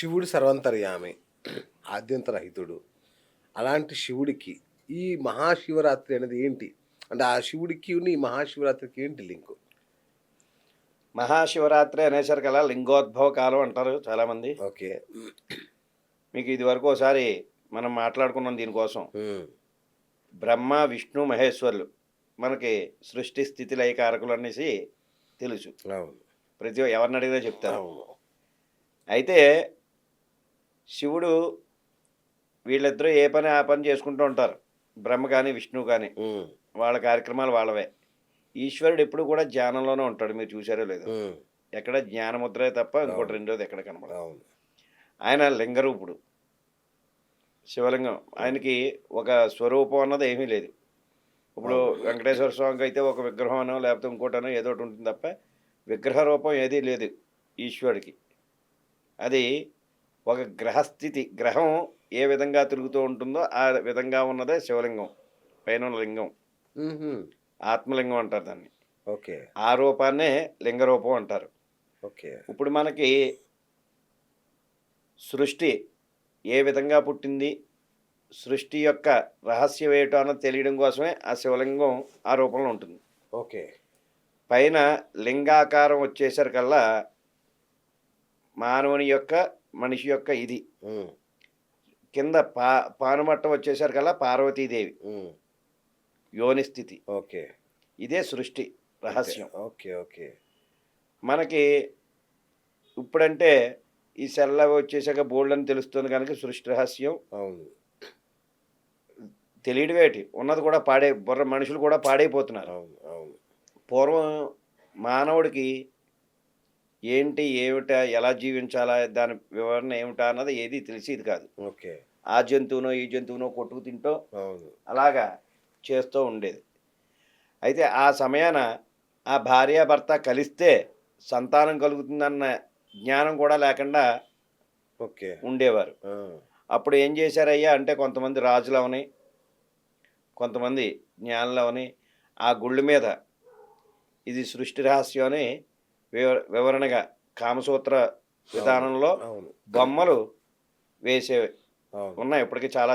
శివుడు సర్వాంతర్యామి, ఆద్యంతరహితుడు. అలాంటి శివుడికి ఈ మహాశివరాత్రి అనేది ఏంటి? అంటే ఆ శివుడికిను ఈ మహాశివరాత్రికి ఏంటి లింకు? మహాశివరాత్రి అనేసరికల్లా లింగోద్భవ కాలం అంటారు చాలామంది. ఓకే. మీకు ఇదివరకు ఓసారి మనం మాట్లాడుకున్నాం దీనికోసం. హ్మ్. బ్రహ్మ, విష్ణు, మహేశ్వరులు మనకి సృష్టి, స్థితి, లయ కారకులనేసి తెలుసు. అవును. ఎవరిని అడిగినా చెప్తారు. అవును. అయితే శివుడు వీళ్ళిద్దరూ ఏ పని ఆ పని చేసుకుంటూ ఉంటారు. బ్రహ్మ గాని, విష్ణువు గాని. హ్మ్. వాళ్ళ కార్యక్రమాలు వాళ్ళవే. ఈశ్వరుడు ఎప్పుడు కూడా ధ్యానంలోనే ఉంటాడు. మీరు చూసారో లేదో. హ్మ్. ఎక్కడ జ్ఞానముద్రే తప్ప ఇంకోటి అవును. రెండోది ఎక్కడ కనపడదు. అవును. ఆయన లింగరూపుడు. శివలింగం. హ్మ్. ఆయనకి ఒక స్వరూపం అన్నది ఏమీ లేదు. ఇప్పుడు అవును. వెంకటేశ్వర స్వామికైతే ఒక విగ్రహమనో లేకపోతే ఇంకోటనో ఏదోటి ఉంటుంది తప్ప విగ్రహ రూపం ఏదీ లేదు ఈశ్వరుడికి. అది ఒక గ్రహస్థితి. గ్రహం ఏ విధంగా తిరుగుతూ ఉంటుందో ఆ విధంగా ఉన్నదే శివలింగం. పైనున్న లింగం. హుహు. ఆత్మలింగం అంటారు దాన్ని. ఓకే. ఆ రూపాన్నే లింగరూపం అంటారు. ఓకే. ఇప్పుడు మనకి సృష్టి ఏ విధంగా పుట్టింది, సృష్టి యొక్క రహస్యం ఏటో అన్నది తెలియడం కోసమే ఆ శివలింగం ఆ రూపంలో ఉంటుంది. ఓకే. పైన లింగాకారం వచ్చేసరికల్లా మానవుని యొక్క, మనిషి యొక్క ఇది. హ్మ్. కింద పానుమట్టం వచ్చేసరికల్లా పార్వతీదేవి హ్మ్. యోని స్థితి. ఓకే. ఇదే సృష్టి అంతే. రహస్యం. ఓకే. ఓకే. మనకి ఇప్పుడంటే ఈ సెల్ అవి వచ్చేసాక బోలెడన్ని తెలుస్తుంది కనుక సృష్టి రహస్యం అవును. తెలియడమేటి ఉన్నది కూడా బుర్ర మనుషులు కూడా పాడైపోతున్నారు. అవును. అవును. పూర్వం మానవుడికి ఏంటి, ఏమిటా, ఎలా జీవించాలా, దాని వివరణ ఏమిటా అన్నది ఏది తెలిసేది కాదు. ఓకే. ఆ జంతువునో, ఈ జంతువునో కొట్టుకు తింటూ అవును. అలాగా చేస్తూ ఉండేది. అయితే ఆ సమయాన ఆ భార్యాభర్త కలిస్తే సంతానం కలుగుతుందన్న జ్ఞానం కూడా లేకుండా ఓకే. ఉండేవారు. ఆ! అప్పుడు ఏం చేశారయ్యా అంటే కొంతమంది రాజులవని, కొంతమంది జ్ఞానులవని ఆ గుళ్ళ మీద ఇది సృష్టి రహస్యం అని వివరణగా కామసూత్ర అవును. విధానంలో అవును. బొమ్మలు వేసేవి అవును. ఉన్నాయి. ఇప్పటికి చాలా